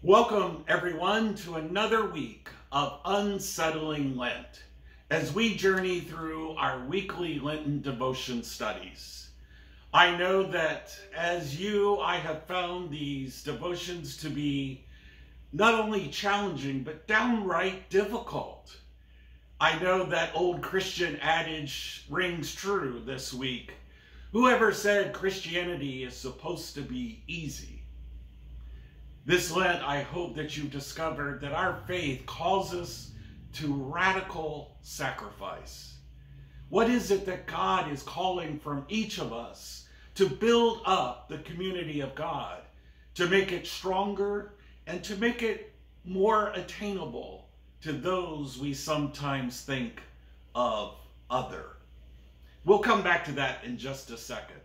Welcome, everyone, to another week of Unsettling Lent as we journey through our weekly Lenten devotion studies. I know that as you, I have found these devotions to be not only challenging, but downright difficult. I know that old Christian adage rings true this week. Whoever said Christianity is supposed to be easy? This Lent, I hope that you've discovered that our faith calls us to radical sacrifice. What is it that God is calling from each of us to build up the community of God, to make it stronger and to make it more attainable to those we sometimes think of other? We'll come back to that in just a second.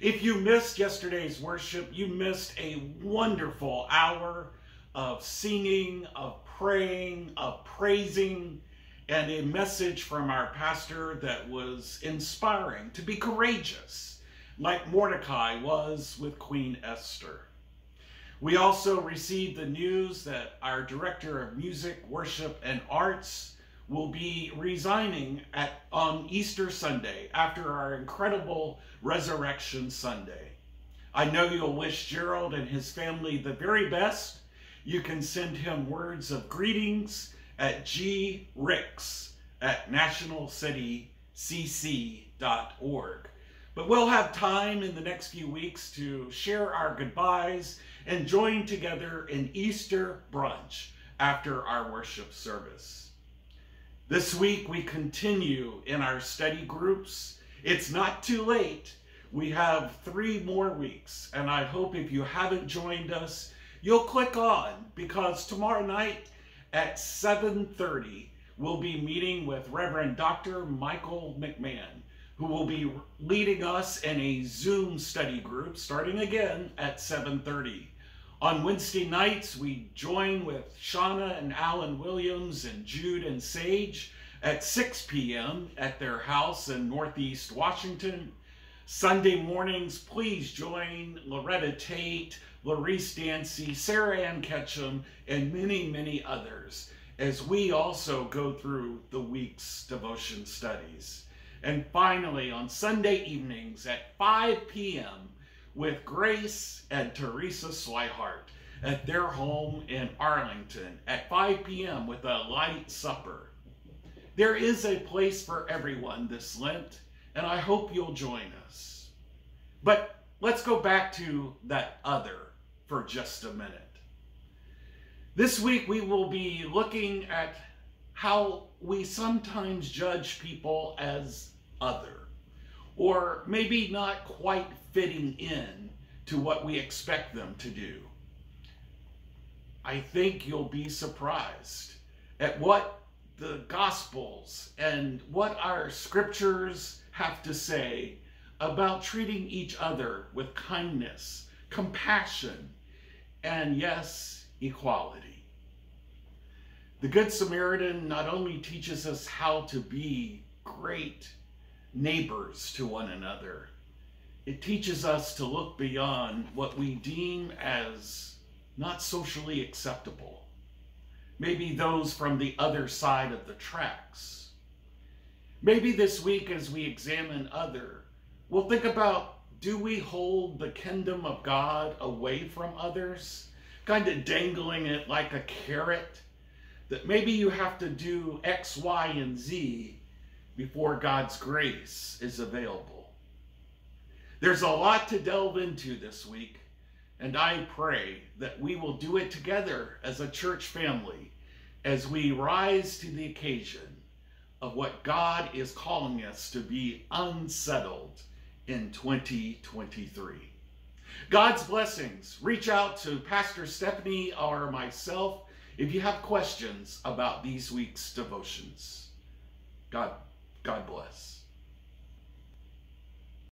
If you missed yesterday's worship, you missed a wonderful hour of singing, of praying, of praising, and a message from our pastor that was inspiring to be courageous, like Mordecai was with Queen Esther. We also received the news that our director of music, worship, and arts will be resigning on Easter Sunday after our incredible Resurrection Sunday. I know you'll wish Gerald and his family the very best. You can send him words of greetings at gricks@nationalcitycc.org. But we'll have time in the next few weeks to share our goodbyes and join together in Easter brunch after our worship service. This week we continue in our study groups. It's not too late. We have 3 more weeks, and I hope if you haven't joined us, you'll click on, because tomorrow night at 7:30, we'll be meeting with Reverend Dr. Michael McMahon, who will be leading us in a Zoom study group starting again at 7:30. On Wednesday nights, we join with Shauna and Alan Williams and Jude and Sage at 6 p.m. at their house in Northeast Washington. Sunday mornings, please join Loretta Tate, Larice Dancy, Sarah Ann Ketchum, and many, many others as we also go through the week's devotion studies. And finally, on Sunday evenings at 5 p.m., with Grace and Teresa Swihart at their home in Arlington at 5 p.m. with a light supper. There is a place for everyone this Lent, and I hope you'll join us. But let's go back to that other for just a minute. This week we will be looking at how we sometimes judge people as other, or maybe not quite fitting in to what we expect them to do. I think you'll be surprised at what the Gospels and what our scriptures have to say about treating each other with kindness, compassion, and yes, equality. The Good Samaritan not only teaches us how to be great neighbors to one another, it teaches us to look beyond what we deem as not socially acceptable. Maybe those from the other side of the tracks. Maybe this week as we examine other, we'll think about, do we hold the kingdom of God away from others? Kind of dangling it like a carrot, that maybe you have to do X, Y, and Z before God's grace is available. There's a lot to delve into this week, and I pray that we will do it together as a church family as we rise to the occasion of what God is calling us to be unsettled in 2023. God's blessings. Reach out to Pastor Stephanie or myself if you have questions about these week's devotions. God bless.